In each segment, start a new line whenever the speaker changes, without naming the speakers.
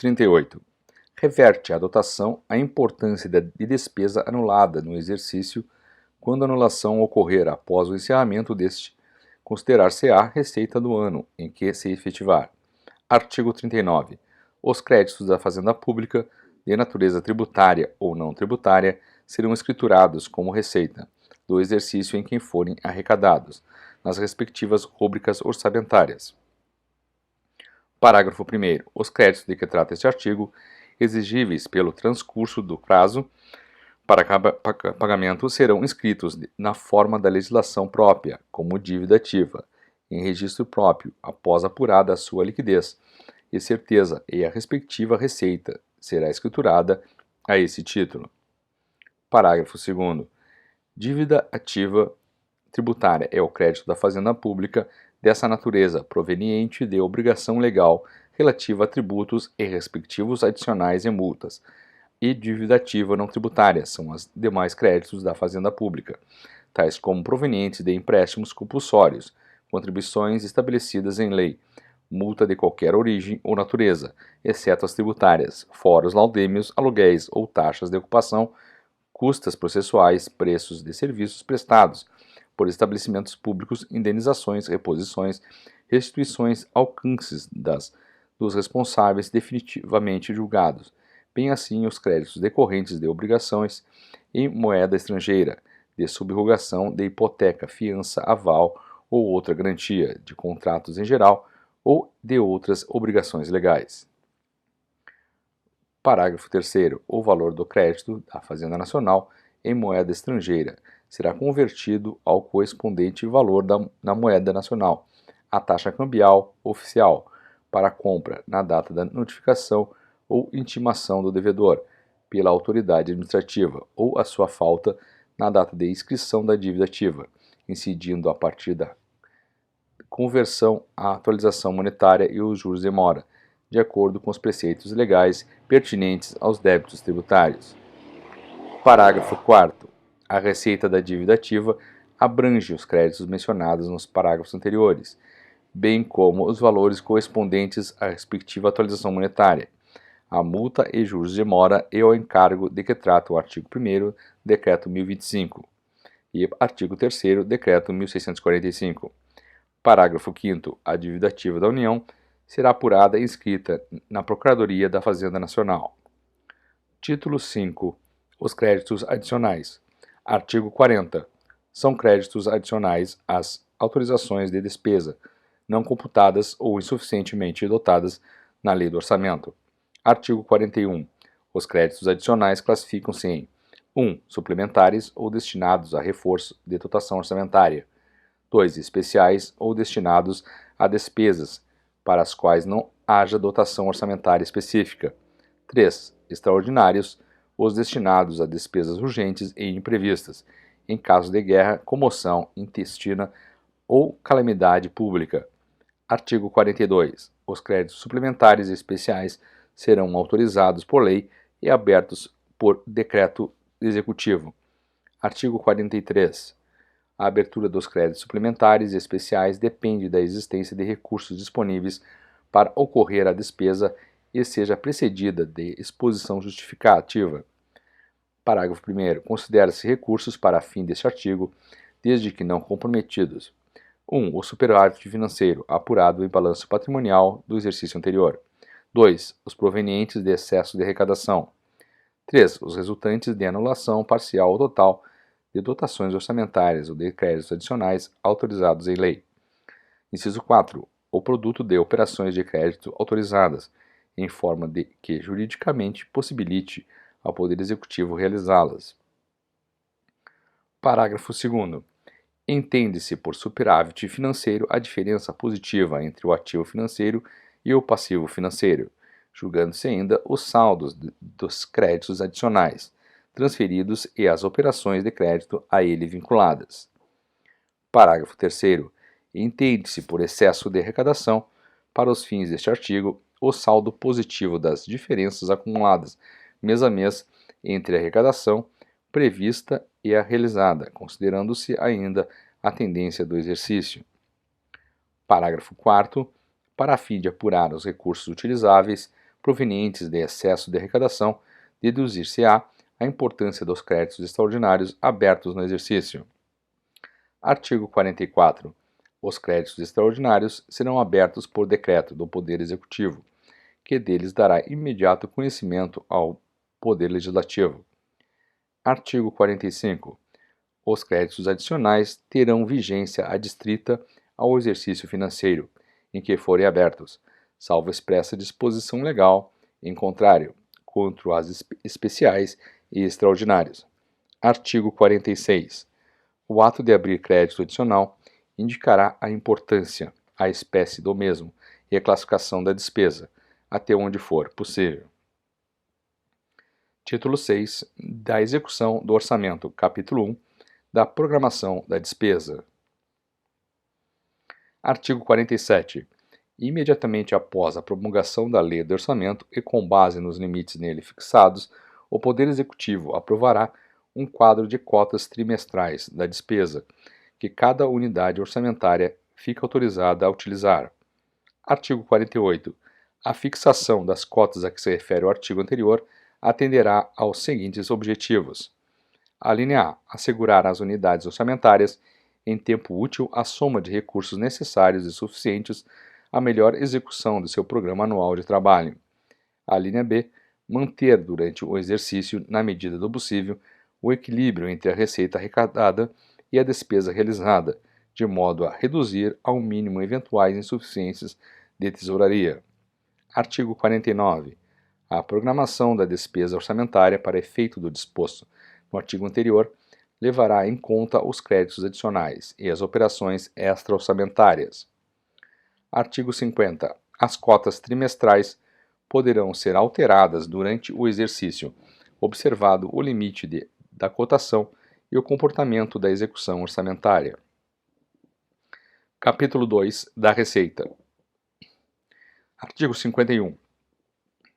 38. Reverte a dotação a importância de despesa anulada no exercício quando a anulação ocorrer após o encerramento deste, considerar-se-á receita do ano em que se efetivar. Artigo 39. Os créditos da Fazenda Pública, de natureza tributária ou não tributária, serão escriturados como receita do exercício em que forem arrecadados, nas respectivas rúbricas orçamentárias. Parágrafo 1º. Os créditos de que trata este artigo, exigíveis pelo transcurso do prazo para pagamento, serão inscritos na forma da legislação própria, como dívida ativa, em registro próprio, após apurada a sua liquidez e certeza, e a respectiva receita será escriturada a esse título. Parágrafo 2º. Dívida ativa tributária é o crédito da Fazenda Pública dessa natureza, proveniente de obrigação legal relativa a tributos e respectivos adicionais e multas, e dívida ativa não tributária são os demais créditos da Fazenda Pública, tais como provenientes de empréstimos compulsórios, contribuições estabelecidas em lei, multa de qualquer origem ou natureza, exceto as tributárias, fora os laudêmios, aluguéis ou taxas de ocupação, custas processuais, preços de serviços prestados por estabelecimentos públicos, indenizações, reposições, restituições, alcances dos responsáveis definitivamente julgados, bem assim os créditos decorrentes de obrigações em moeda estrangeira, de subrogação de hipoteca, fiança, aval ou outra garantia, de contratos em geral ou de outras obrigações legais. Parágrafo 3º. O valor do crédito da Fazenda Nacional em moeda estrangeira será convertido ao correspondente valor na moeda nacional, a taxa cambial oficial, para a compra na data da notificação ou intimação do devedor pela autoridade administrativa ou a sua falta na data de inscrição da dívida ativa, incidindo a partir da conversão a atualização monetária e os juros de mora, de acordo com os preceitos legais pertinentes aos débitos tributários. Parágrafo 4º. A receita da dívida ativa abrange os créditos mencionados nos parágrafos anteriores, bem como os valores correspondentes à respectiva atualização monetária, a multa e juros de mora e ao encargo de que trata o artigo 1º, Decreto 1025, e artigo 3º, Decreto 1645. Parágrafo 5º. A dívida ativa da União será apurada e inscrita na Procuradoria da Fazenda Nacional. Título 5. Os créditos adicionais. Artigo 40. São créditos adicionais às autorizações de despesa, não computadas ou insuficientemente dotadas na Lei do Orçamento. Artigo 41. Os créditos adicionais classificam-se em 1. Suplementares ou destinados a reforço de dotação orçamentária. 2. Especiais ou destinados a despesas para as quais não haja dotação orçamentária específica. 3. Extraordinários, os destinados a despesas urgentes e imprevistas, em caso de guerra, comoção intestina ou calamidade pública. Artigo 42. Os créditos suplementares e especiais serão autorizados por lei e abertos por decreto executivo. Artigo 43. A abertura dos créditos suplementares e especiais depende da existência de recursos disponíveis para ocorrer a despesa e seja precedida de exposição justificativa. Parágrafo 1º. Considera-se recursos para fim deste artigo, desde que não comprometidos: 1. O superávit financeiro apurado em balanço patrimonial do exercício anterior. 2. Os provenientes de excesso de arrecadação. 3. Os resultantes de anulação parcial ou total de dotações orçamentárias ou de créditos adicionais autorizados em lei. Inciso 4. O produto de operações de crédito autorizadas, em forma de que juridicamente possibilite ao Poder Executivo realizá-las. Parágrafo 2º. Entende-se por superávit financeiro a diferença positiva entre o ativo financeiro e o passivo financeiro, julgando-se ainda os saldos dos créditos adicionais transferidos e as operações de crédito a ele vinculadas. Parágrafo 3º. Entende-se por excesso de arrecadação, para os fins deste artigo, o saldo positivo das diferenças acumuladas mês a mês entre a arrecadação prevista e a realizada, considerando-se ainda a tendência do exercício. Parágrafo 4º. Para a fim de apurar os recursos utilizáveis, provenientes de excesso de arrecadação, deduzir-se-á a importância dos créditos extraordinários abertos no exercício. Artigo 44. Os créditos extraordinários serão abertos por decreto do Poder Executivo, que deles dará imediato conhecimento ao Poder Legislativo. Artigo 45. Os créditos adicionais terão vigência adstrita ao exercício financeiro em que forem abertos, salvo expressa disposição legal, em contrário, contra as especiais e extraordinários. Artigo 46. O ato de abrir crédito adicional indicará a importância, a espécie do mesmo e a classificação da despesa, até onde for possível. Título 6 da execução do orçamento, capítulo 1 da programação da despesa. Artigo 47. Imediatamente após a promulgação da Lei do Orçamento e com base nos limites nele fixados, o Poder Executivo aprovará um quadro de cotas trimestrais da despesa, que cada unidade orçamentária fica autorizada a utilizar. Artigo 48. A fixação das cotas a que se refere o artigo anterior atenderá aos seguintes objetivos. A linha A. Assegurar às unidades orçamentárias, em tempo útil, a soma de recursos necessários e suficientes à melhor execução do seu programa anual de trabalho. A linha B. Manter durante o exercício, na medida do possível, o equilíbrio entre a receita arrecadada e a despesa realizada, de modo a reduzir ao mínimo eventuais insuficiências de tesouraria. Artigo 49. A programação da despesa orçamentária para efeito do disposto no artigo anterior levará em conta os créditos adicionais e as operações extra-orçamentárias. Artigo 50. As cotas trimestrais poderão ser alteradas durante o exercício, observado o limite da cotação e o comportamento da execução orçamentária. Capítulo 2 da Receita. Artigo 51.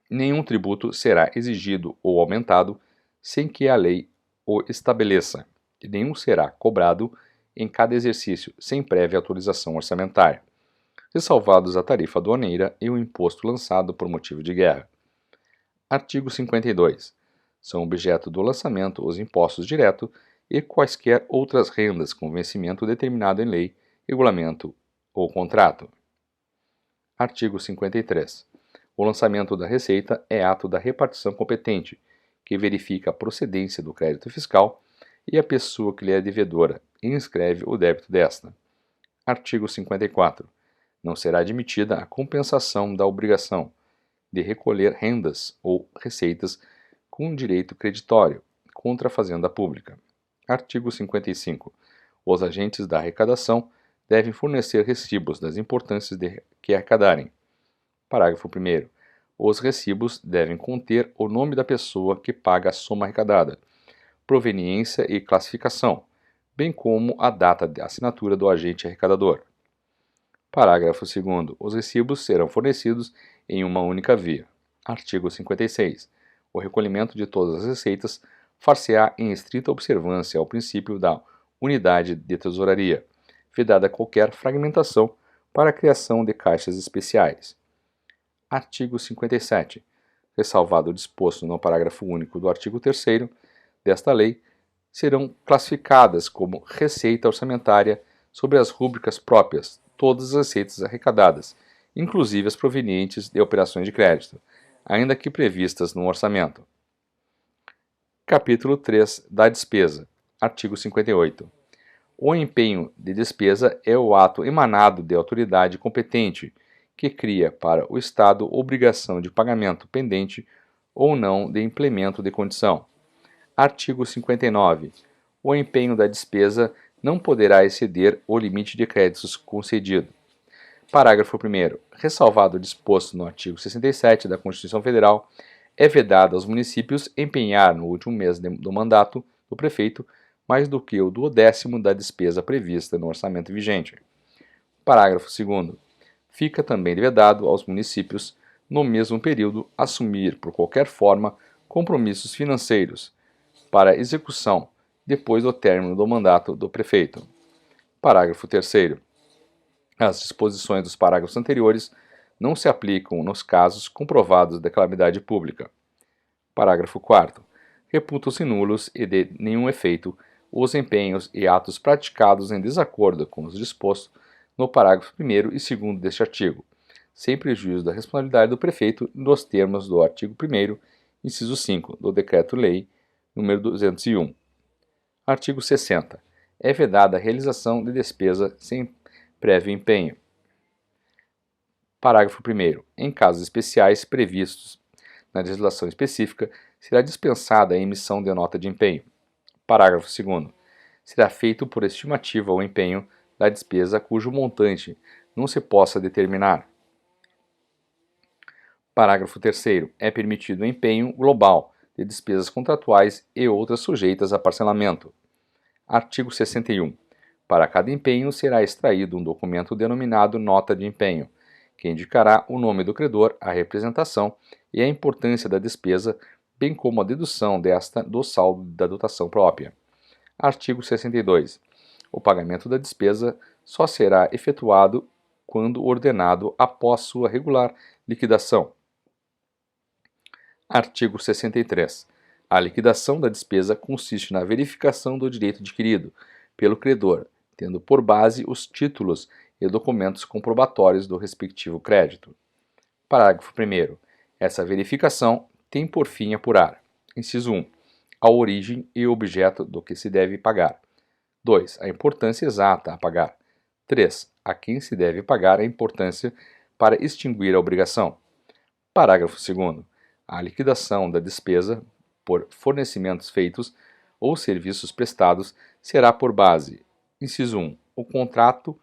Nenhum tributo será exigido ou aumentado sem que a lei o estabeleça, e nenhum será cobrado em cada exercício sem prévia autorização orçamentária, ressalvados a tarifa aduaneira e o imposto lançado por motivo de guerra. Artigo 52. São objeto do lançamento os impostos diretos e quaisquer outras rendas com vencimento determinado em lei, regulamento ou contrato. Artigo 53. O lançamento da receita é ato da repartição competente, que verifica a procedência do crédito fiscal e a pessoa que lhe é devedora e inscreve o débito desta. Artigo 54. Não será admitida a compensação da obrigação de recolher rendas ou receitas com direito creditório contra a fazenda pública. Artigo 55. Os agentes da arrecadação devem fornecer recibos das importâncias que arrecadarem. Parágrafo 1º. Os recibos devem conter o nome da pessoa que paga a soma arrecadada, proveniência e classificação, bem como a data de assinatura do agente arrecadador. Parágrafo 2º. Os recibos serão fornecidos em uma única via. Artigo 56. O recolhimento de todas as receitas far-se-á em estrita observância ao princípio da unidade de tesouraria, vedada qualquer fragmentação para a criação de caixas especiais. Artigo 57. Ressalvado o disposto no parágrafo único do artigo 3º desta lei, serão classificadas como receita orçamentária sobre as rúbricas próprias todas as receitas arrecadadas, inclusive as provenientes de operações de crédito, ainda que previstas no orçamento. Capítulo 3 da despesa. Artigo 58. O empenho de despesa é o ato emanado de autoridade competente que cria para o Estado obrigação de pagamento pendente ou não de implemento de condição. Artigo 59. O empenho da despesa não poderá exceder o limite de créditos concedido. Parágrafo 1º. Ressalvado o disposto no artigo 67 da Constituição Federal, é vedado aos municípios empenhar no último mês do mandato do prefeito mais do que o 1/10 da despesa prevista no orçamento vigente. Parágrafo 2º. Fica também vedado aos municípios, no mesmo período, assumir por qualquer forma compromissos financeiros para execução depois do término do mandato do prefeito. Parágrafo 3º. As disposições dos parágrafos anteriores não se aplicam nos casos comprovados de calamidade pública. Parágrafo 4º. Reputam-se nulos e de nenhum efeito os empenhos e atos praticados em desacordo com os dispostos no parágrafo 1º e 2º deste artigo, sem prejuízo da responsabilidade do prefeito nos termos do artigo 1º, inciso 5, do Decreto-Lei nº 201. Artigo 60. É vedada a realização de despesa sem prévio empenho. Parágrafo 1º. Em casos especiais previstos na legislação específica, será dispensada a emissão de nota de empenho. Parágrafo 2º. Será feito por estimativa o empenho da despesa cujo montante não se possa determinar. Parágrafo 3º. É permitido o empenho global de despesas contratuais e outras sujeitas a parcelamento. Artigo 61. Para cada empenho será extraído um documento denominado nota de empenho, que indicará o nome do credor, a representação e a importância da despesa, bem como a dedução desta do saldo da dotação própria. Artigo 62. O pagamento da despesa só será efetuado quando ordenado após sua regular liquidação. Artigo 63. A liquidação da despesa consiste na verificação do direito adquirido pelo credor, tendo por base os títulos e documentos comprobatórios do respectivo crédito. Parágrafo 1º. Essa verificação tem por fim apurar: inciso 1. A origem e objeto do que se deve pagar. 2. A importância exata a pagar. 3. A quem se deve pagar a importância para extinguir a obrigação. Parágrafo 2º. A liquidação da despesa por fornecimentos feitos ou serviços prestados será por base: inciso 1. O contrato,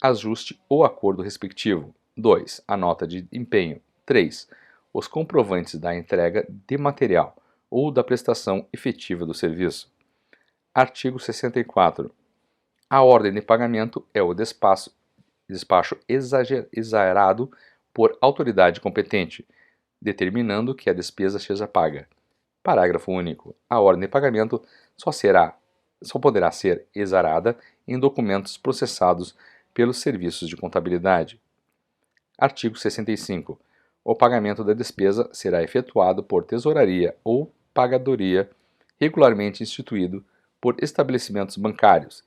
ajuste ou acordo respectivo. 2. A nota de empenho. 3. Os comprovantes da entrega de material ou da prestação efetiva do serviço. Artigo 64. A ordem de pagamento é o despacho exarado por autoridade competente, determinando que a despesa seja paga. Parágrafo único. A ordem de pagamento só poderá ser exarada em documentos processados pelos serviços de contabilidade. Artigo 65. O pagamento da despesa será efetuado por tesouraria ou pagadoria regularmente instituído por estabelecimentos bancários,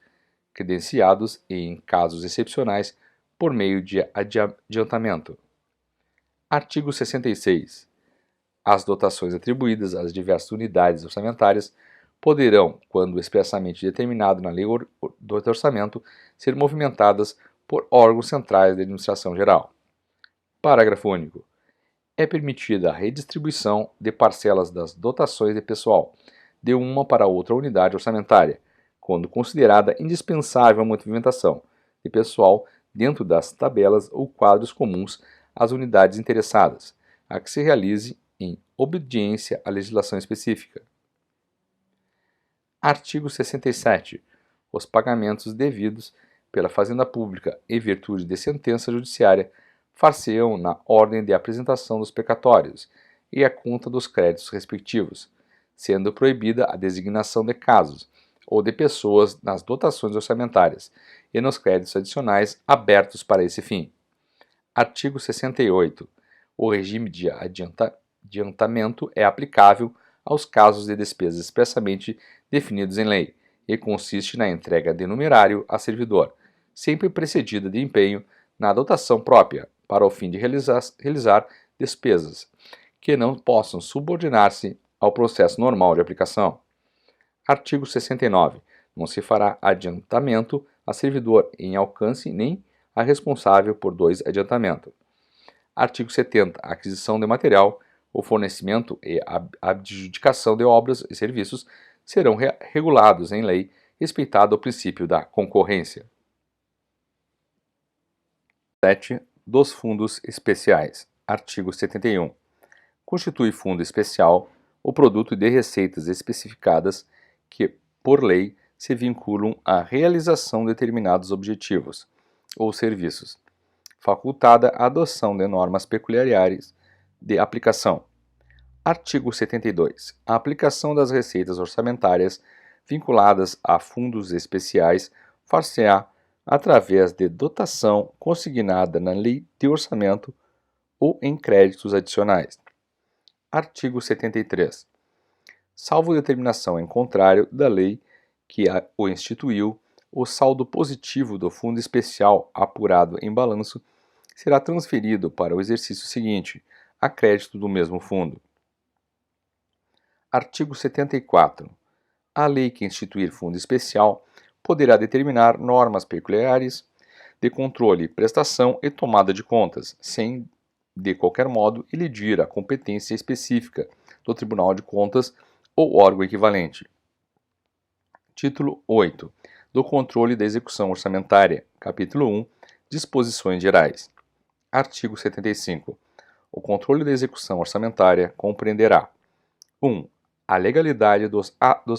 credenciados e, em casos excepcionais, por meio de adiantamento. Artigo 66. As dotações atribuídas às diversas unidades orçamentárias poderão, quando expressamente determinado na Lei do Orçamento, ser movimentadas por órgãos centrais de administração geral. Parágrafo único. É permitida a redistribuição de parcelas das dotações de pessoal de uma para outra unidade orçamentária, quando considerada indispensável a movimentação de pessoal dentro das tabelas ou quadros comuns às unidades interessadas, a que se realize em obediência à legislação específica. Artigo 67. Os pagamentos devidos pela Fazenda Pública em virtude de sentença judiciária far-se-ão na ordem de apresentação dos precatórios e a conta dos créditos respectivos, sendo proibida a designação de casos ou de pessoas nas dotações orçamentárias e nos créditos adicionais abertos para esse fim. Artigo 68. O regime de adiantamento é aplicável aos casos de despesas expressamente definidos em lei e consiste na entrega de numerário a servidor, sempre precedida de empenho na dotação própria, para o fim de realizar despesas que não possam subordinar-se ao processo normal de aplicação. Artigo 69. Não se fará adiantamento a servidor em alcance nem a responsável por dois adiantamentos. Artigo 70. A aquisição de material, o fornecimento e a adjudicação de obras e serviços serão regulados em lei, respeitado o princípio da concorrência. 7. Dos fundos especiais. Artigo 71. Constitui fundo especial o produto de receitas especificadas que, por lei, se vinculam à realização de determinados objetivos ou serviços, facultada a adoção de normas peculiares de aplicação. Artigo 72. A aplicação das receitas orçamentárias vinculadas a fundos especiais far-se-á através de dotação consignada na Lei de Orçamento ou em créditos adicionais. Artigo 73. Salvo determinação em contrário da lei que o instituiu, o saldo positivo do fundo especial apurado em balanço será transferido para o exercício seguinte, a crédito do mesmo fundo. Artigo 74. A lei que instituir fundo especial poderá determinar normas peculiares de controle, prestação e tomada de contas, sem, de qualquer modo, elidir a competência específica do Tribunal de Contas ou órgão equivalente. Título 8. Do controle da execução orçamentária. Capítulo 1. Disposições gerais. Artigo 75. O controle da execução orçamentária compreenderá: 1. A legalidade dos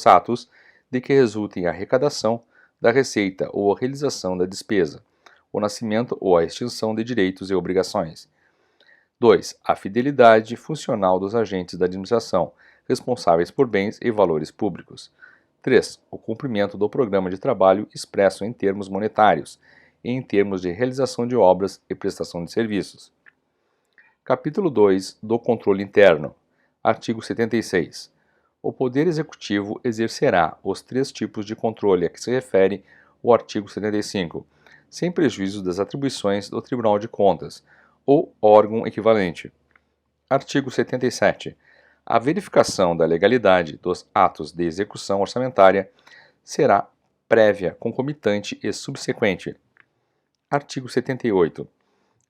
atos de que resultem a arrecadação da receita ou a realização da despesa, o nascimento ou a extinção de direitos e obrigações. 2. A fidelidade funcional dos agentes da administração, responsáveis por bens e valores públicos. 3. O cumprimento do programa de trabalho expresso em termos monetários e em termos de realização de obras e prestação de serviços. Capítulo 2. Do controle interno. Artigo 76. O Poder Executivo exercerá os 3 tipos de controle a que se refere o artigo 75, sem prejuízo das atribuições do Tribunal de Contas ou órgão equivalente. Artigo 77. A verificação da legalidade dos atos de execução orçamentária será prévia, concomitante e subsequente. Artigo 78.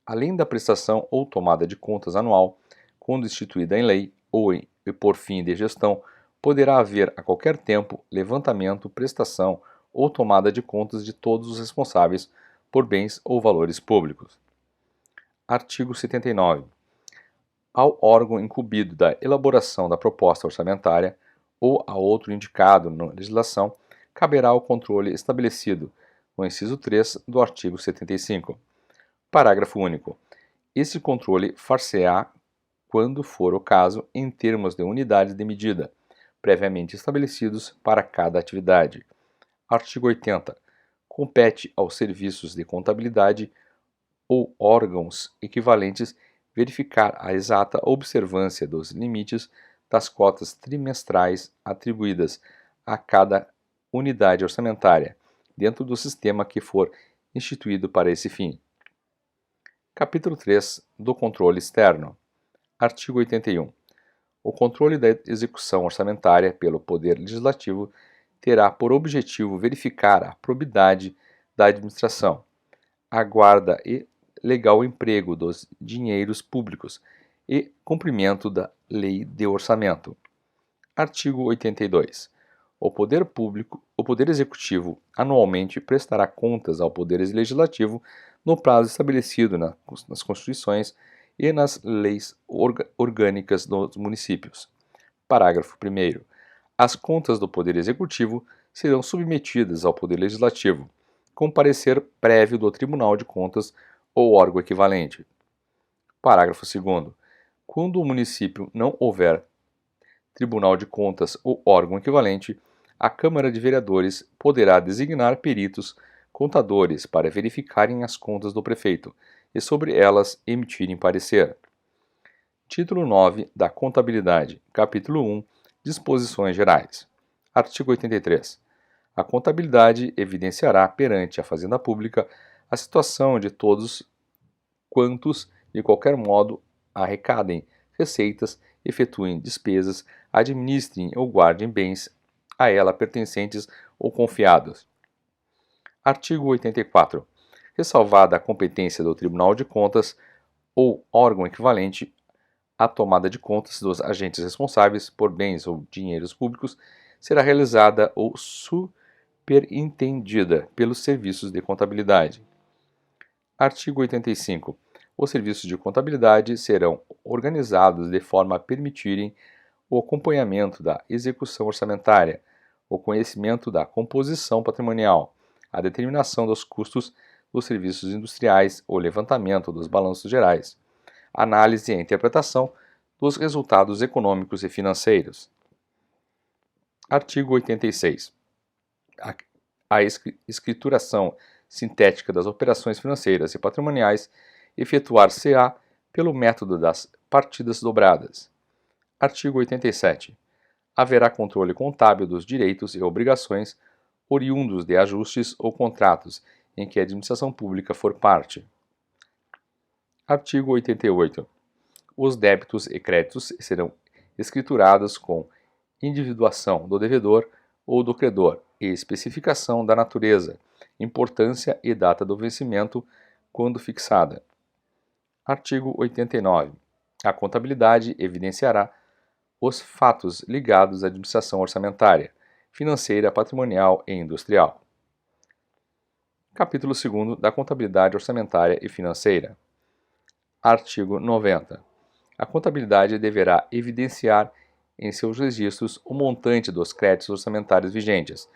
Além da prestação ou tomada de contas anual, quando instituída em lei ou por fim de gestão, poderá haver a qualquer tempo levantamento, prestação ou tomada de contas de todos os responsáveis por bens ou valores públicos. Artigo 79. Ao órgão incumbido da elaboração da proposta orçamentária ou a outro indicado na legislação, caberá o controle estabelecido no inciso 3 do artigo 75. Parágrafo único. Esse controle far-se-á, quando for o caso, em termos de unidades de medida, previamente estabelecidos para cada atividade. Artigo 80. Compete aos serviços de contabilidade ou órgãos equivalentes verificar a exata observância dos limites das cotas trimestrais atribuídas a cada unidade orçamentária, dentro do sistema que for instituído para esse fim. Capítulo 3. Do controle externo. Artigo 81. O controle da execução orçamentária pelo Poder Legislativo terá por objetivo verificar a probidade da administração, a guarda e legal emprego dos dinheiros públicos e cumprimento da Lei de Orçamento. Artigo 82. O Poder Executivo anualmente prestará contas ao Poder Legislativo no prazo estabelecido nas Constituições e nas leis orgânicas dos municípios. Parágrafo 1º. As contas do Poder Executivo serão submetidas ao Poder Legislativo, com parecer prévio do Tribunal de Contas ou órgão equivalente. Parágrafo 2º. Quando o município não houver Tribunal de Contas ou órgão equivalente, a Câmara de Vereadores poderá designar peritos contadores para verificarem as contas do prefeito e sobre elas emitirem parecer. Título 9 da Contabilidade. Capítulo 1. Disposições gerais. Artigo 83. A contabilidade evidenciará perante a Fazenda Pública a situação de todos quantos, de qualquer modo, arrecadem receitas, efetuem despesas, administrem ou guardem bens a ela pertencentes ou confiados. Artigo 84. Ressalvada a competência do Tribunal de Contas ou órgão equivalente, a tomada de contas dos agentes responsáveis por bens ou dinheiros públicos será realizada ou superintendida pelos serviços de contabilidade. Artigo 85. Os serviços de contabilidade serão organizados de forma a permitirem o acompanhamento da execução orçamentária, o conhecimento da composição patrimonial, a determinação dos custos dos serviços industriais, o levantamento dos balanços gerais, análise e interpretação dos resultados econômicos e financeiros. Artigo 86. A escrituração sintética das operações financeiras e patrimoniais efetuar-se-á pelo método das partidas dobradas. Artigo 87. Haverá controle contábil dos direitos e obrigações oriundos de ajustes ou contratos em que a administração pública for parte. Artigo 88. Os débitos e créditos serão escriturados com individuação do devedor ou do credor e especificação da natureza, importância e data do vencimento quando fixada. Artigo 89. A contabilidade evidenciará os fatos ligados à administração orçamentária, financeira, patrimonial e industrial. Capítulo 2 da Contabilidade Orçamentária e Financeira. Artigo 90. A contabilidade deverá evidenciar em seus registros o montante dos créditos orçamentários vigentes,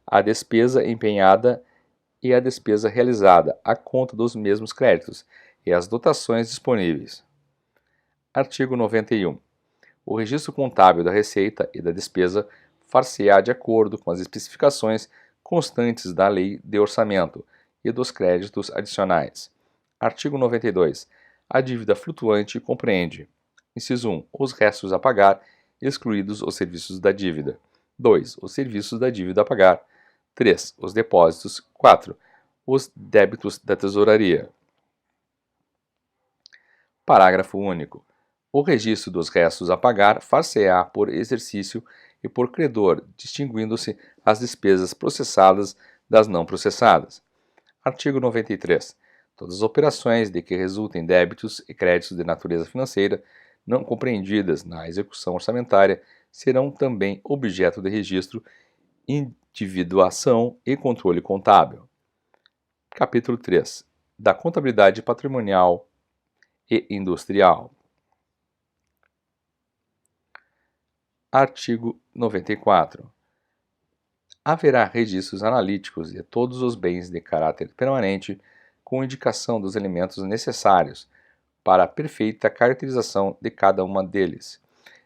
a despesa empenhada e a despesa realizada à conta dos mesmos créditos e as dotações disponíveis. Artigo 91. O registro contábil da receita e da despesa far-se-á de acordo com as especificações constantes da Lei de Orçamento e dos créditos adicionais. Artigo 92. A dívida flutuante compreende: inciso 1. Os restos a pagar, excluídos os serviços da dívida. 2. Os serviços da dívida a pagar. 3. Os depósitos. 4. Os débitos da tesouraria. Parágrafo único. O registro dos restos a pagar far-se-á por exercício e por credor, distinguindo-se as despesas processadas das não processadas. Artigo 93. Todas as operações de que resultem débitos e créditos de natureza financeira não compreendidas na execução orçamentária serão também objeto de registro, individuação e controle contábil. Capítulo 3. Da contabilidade patrimonial e industrial. Artigo 94. Haverá registros analíticos de todos os bens de caráter permanente, com indicação dos elementos necessários para a perfeita caracterização de cada uma deles,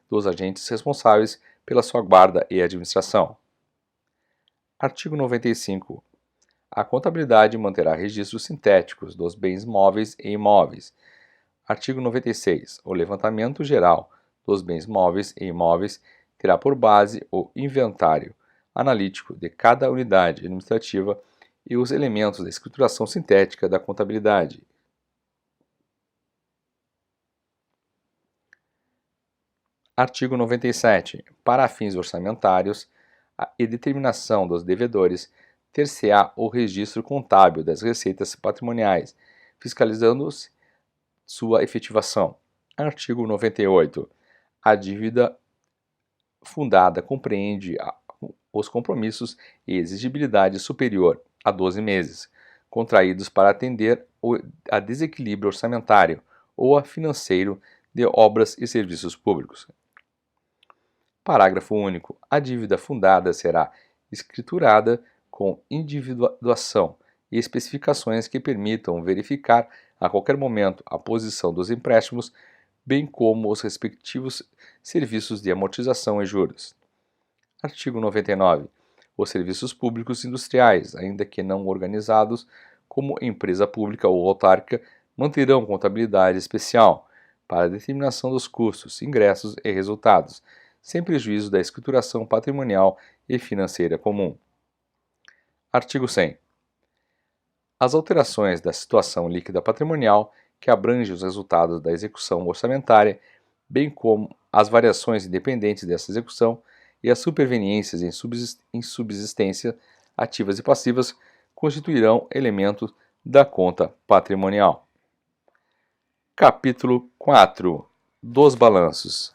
dos agentes responsáveis pela sua guarda e administração. Artigo 95. A contabilidade manterá registros sintéticos dos bens móveis e imóveis. Artigo 96. O levantamento geral dos bens móveis e imóveis terá por base o inventário analítico de cada unidade administrativa e os elementos da escrituração sintética da contabilidade. Artigo 97. Para fins orçamentários e determinação dos devedores, ter-se-á o registro contábil das receitas patrimoniais, fiscalizando-se sua efetivação. Artigo 98. A dívida fundada compreende os compromissos e exigibilidade superior a 12 meses, contraídos para atender a desequilíbrio orçamentário ou a financeiro de obras e serviços públicos. Parágrafo único. A dívida fundada será escriturada com individuação e especificações que permitam verificar a qualquer momento a posição dos empréstimos, bem como os respectivos serviços de amortização e juros. Artigo 99. Os serviços públicos industriais, ainda que não organizados como empresa pública ou autárquica, manterão contabilidade especial para a determinação dos custos, ingressos e resultados, sem prejuízo da escrituração patrimonial e financeira comum. Artigo 100. As alterações da situação líquida patrimonial, que abrange os resultados da execução orçamentária, bem como as variações independentes dessa execução e as superveniências em subsistência, ativas e passivas, constituirão elementos da conta patrimonial. Capítulo 4. Dos balanços.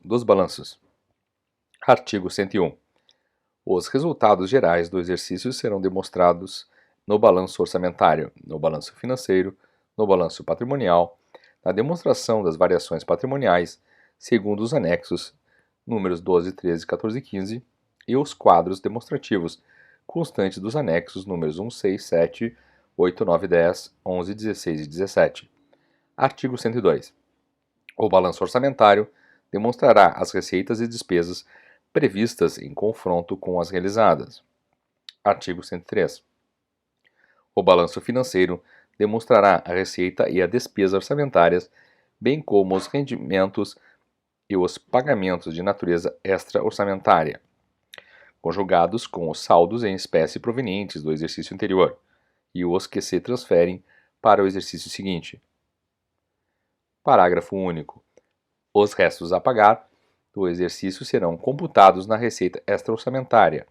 Dos balanços. Artigo 101. Os resultados gerais do exercício serão demonstrados no balanço orçamentário, no balanço financeiro, no balanço patrimonial, na demonstração das variações patrimoniais, segundo os anexos números 12, 13, 14 e 15, e os quadros demonstrativos, constantes dos anexos números 1, 6, 7, 8, 9, 10, 11, 16 e 17. Artigo 102. O balanço orçamentário demonstrará as receitas e despesas previstas em confronto com as realizadas. Artigo 103. O balanço financeiro demonstrará a receita e a despesa orçamentárias, bem como os rendimentos e os pagamentos de natureza extra-orçamentária, conjugados com os saldos em espécie provenientes do exercício anterior e os que se transferem para o exercício seguinte. Parágrafo único. Os restos a pagar do exercício serão computados na receita extra-orçamentária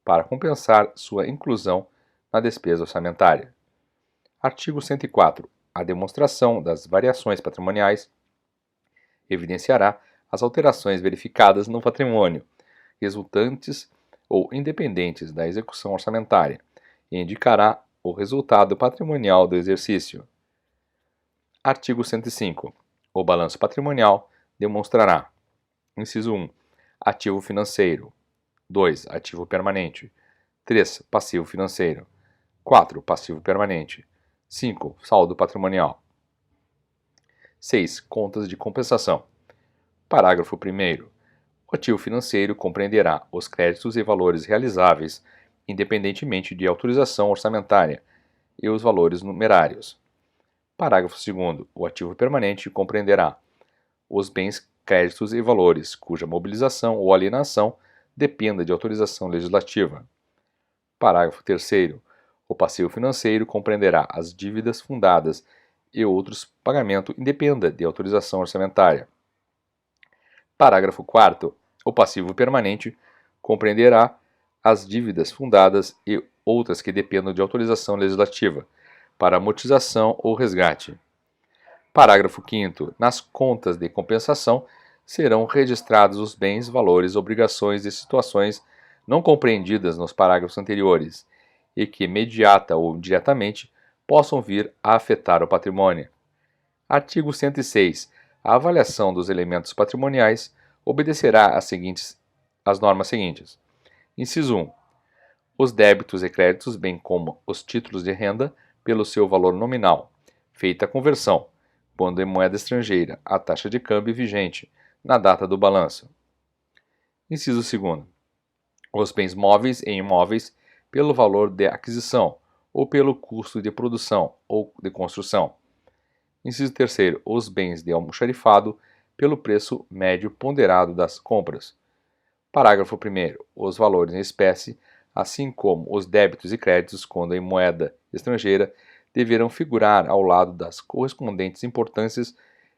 para compensar sua inclusão na despesa orçamentária. Artigo 104. A demonstração das variações patrimoniais evidenciará as alterações verificadas no patrimônio, resultantes ou independentes da execução orçamentária, e indicará o resultado patrimonial do exercício. Artigo 105. O balanço patrimonial demonstrará: inciso 1. Ativo financeiro. 2. Ativo permanente. 3. Passivo financeiro. 4. Passivo permanente. 5. Saldo patrimonial. 6. Contas de compensação. Parágrafo 1º. O ativo financeiro compreenderá os créditos e valores realizáveis, independentemente de autorização orçamentária, e os valores numerários. Parágrafo 2º. O ativo permanente compreenderá os bens, créditos e valores cuja mobilização ou alienação dependa de autorização legislativa. Parágrafo 3º. O passivo financeiro compreenderá as dívidas fundadas e outros pagamento independa de autorização orçamentária. Parágrafo 4º. O passivo permanente compreenderá as dívidas fundadas e outras que dependam de autorização legislativa para amortização ou resgate. Parágrafo 5º. Nas contas de compensação serão registrados os bens, valores, obrigações e situações não compreendidas nos parágrafos anteriores e que, imediata ou indiretamente, possam vir a afetar o patrimônio. Artigo 106. A avaliação dos elementos patrimoniais obedecerá às normas seguintes. Inciso 1. Os débitos e créditos, bem como os títulos de renda, pelo seu valor nominal, feita a conversão, quando em moeda estrangeira, a taxa de câmbio vigente na data do balanço. Inciso 2. Os bens móveis e imóveis pelo valor de aquisição ou pelo custo de produção ou de construção. Inciso 3. Os bens de almoxarifado pelo preço médio ponderado das compras. Parágrafo 1º. Os valores em espécie, assim como os débitos e créditos quando em moeda estrangeira, deverão figurar ao lado das correspondentes importâncias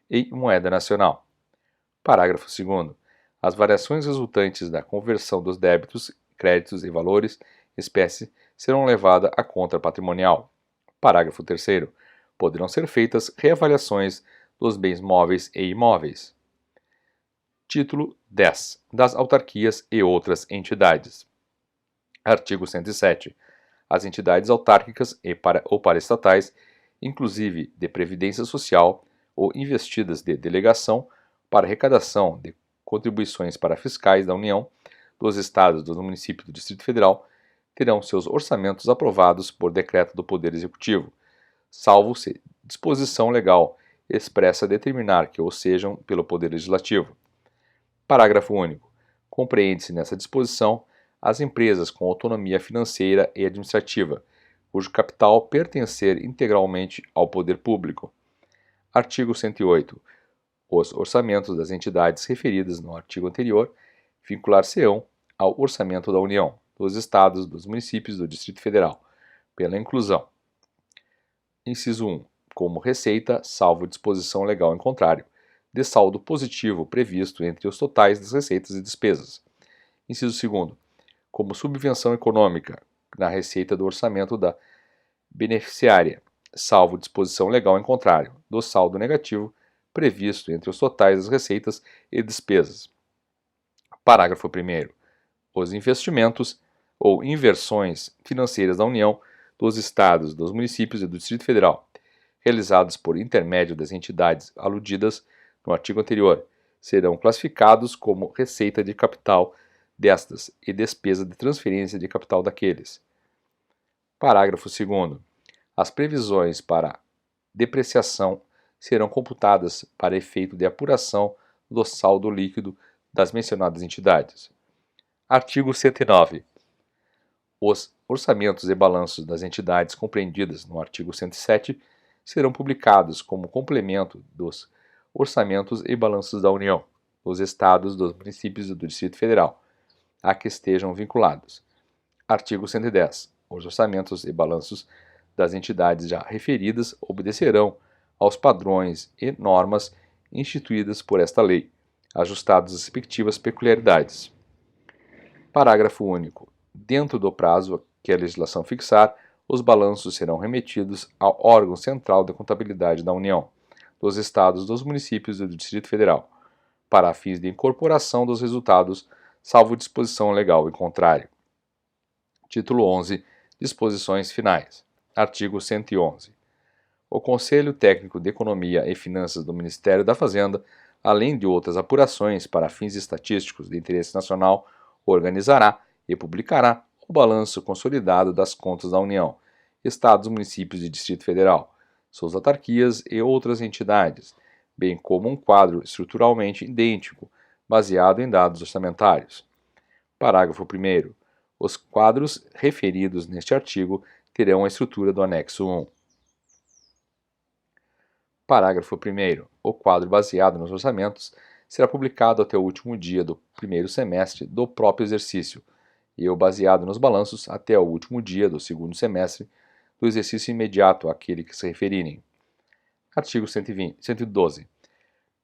em moeda nacional. Parágrafo 2º. As variações resultantes da conversão dos débitos, créditos e valores espécie serão levadas à conta patrimonial. Parágrafo 3º. Poderão ser feitas reavaliações dos bens móveis e imóveis. Título 10. Das autarquias e outras entidades. Artigo 107. As entidades autárquicas ou paraestatais, inclusive de previdência social ou investidas de delegação para arrecadação de contribuições para fiscais da União, dos Estados, dos municípios do Distrito Federal, terão seus orçamentos aprovados por decreto do Poder Executivo, salvo se disposição legal expressa determinar que o sejam pelo Poder Legislativo. Parágrafo único. Compreende-se nessa disposição as empresas com autonomia financeira e administrativa, cujo capital pertencer integralmente ao poder público. Artigo 108. Os orçamentos das entidades referidas no artigo anterior vincular-se-ão ao orçamento da União, dos Estados, dos municípios do Distrito Federal, pela inclusão. Inciso 1. Como receita, salvo disposição legal em contrário, de saldo positivo previsto entre os totais das receitas e despesas. Inciso 2. Como subvenção econômica na receita do orçamento da beneficiária, salvo disposição legal em contrário, do saldo negativo previsto entre os totais das receitas e despesas. Parágrafo 1º. Os investimentos ou inversões financeiras da União, dos Estados, dos municípios e do Distrito Federal, realizados por intermédio das entidades aludidas no artigo anterior, serão classificados como receita de capital destas e despesa de transferência de capital daqueles. Parágrafo 2º. As previsões para depreciação serão computadas para efeito de apuração do saldo líquido das mencionadas entidades. Artigo 109. Os orçamentos e balanços das entidades compreendidas no artigo 107 serão publicados como complemento dos orçamentos e balanços da União, dos Estados, dos municípios e do Distrito Federal, a que estejam vinculados. Artigo 110. Os orçamentos e balanços das entidades já referidas obedecerão aos padrões e normas instituídas por esta lei, ajustados às respectivas peculiaridades. Parágrafo único. Dentro do prazo que a legislação fixar, os balanços serão remetidos ao órgão central de contabilidade da União, dos Estados, dos municípios e do Distrito Federal, para fins de incorporação dos resultados, salvo disposição legal em contrário. Título 11. Disposições finais. Artigo 111. O Conselho Técnico de Economia e Finanças do Ministério da Fazenda, além de outras apurações para fins estatísticos de interesse nacional, organizará e publicará o balanço consolidado das contas da União, Estados, municípios e Distrito Federal, suas autarquias e outras entidades, bem como um quadro estruturalmente idêntico, baseado em dados orçamentários. Parágrafo 1º. Os quadros referidos neste artigo terão a estrutura do anexo 1. Parágrafo 1º. O quadro baseado nos orçamentos será publicado até o último dia do primeiro semestre do próprio exercício, e o baseado nos balanços até o último dia do segundo semestre do exercício imediato àquele que se referirem. Artigo 112.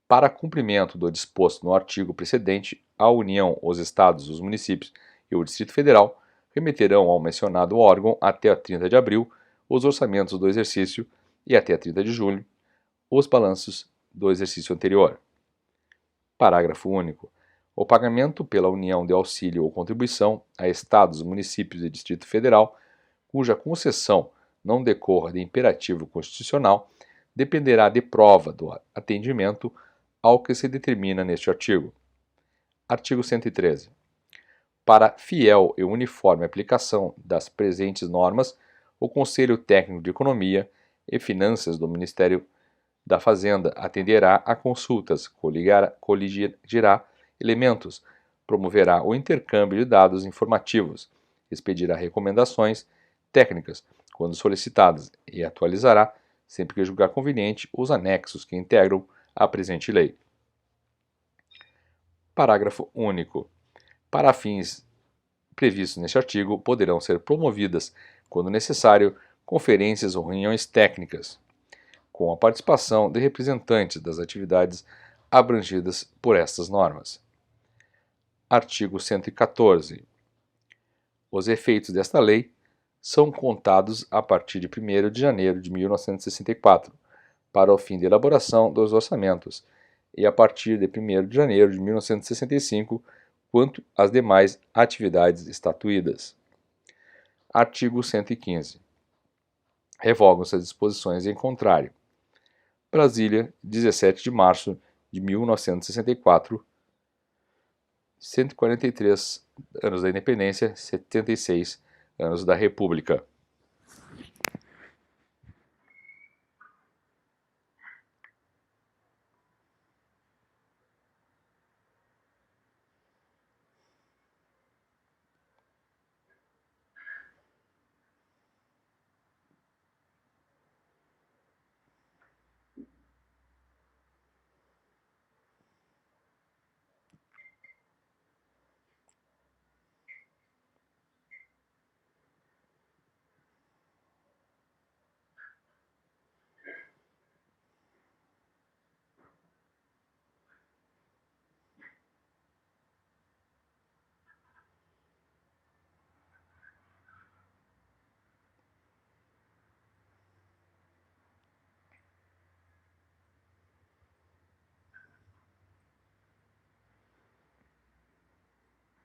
Para cumprimento do disposto no artigo precedente, a União, os Estados, os municípios e o Distrito Federal remeterão ao mencionado órgão até 30 de abril os orçamentos do exercício e até 30 de julho os balanços do exercício anterior. Parágrafo único. O pagamento pela União de auxílio ou contribuição a Estados, municípios e Distrito Federal, cuja concessão não decorra de imperativo constitucional, dependerá de prova do atendimento ao que se determina neste artigo. Artigo 113. Para fiel e uniforme aplicação das presentes normas, o Conselho Técnico de Economia e Finanças do Ministério da Fazenda atenderá a consultas, coligirá elementos, promoverá o intercâmbio de dados informativos, expedirá recomendações técnicas, quando solicitadas, e atualizará, sempre que julgar conveniente, os anexos que integram a presente lei. Parágrafo único. Para fins previstos neste artigo, poderão ser promovidas, quando necessário, conferências ou reuniões técnicas, com a participação de representantes das atividades abrangidas por estas normas. Artigo 114. Os efeitos desta lei são contados a partir de 1º de janeiro de 1964, para o fim de elaboração dos orçamentos, e a partir de 1º de janeiro de 1965, quanto às demais atividades estatuídas. Artigo 115. Revogam-se as disposições em contrário. Brasília, 17 de março de 1964, 143 anos da independência, 76 anos da República.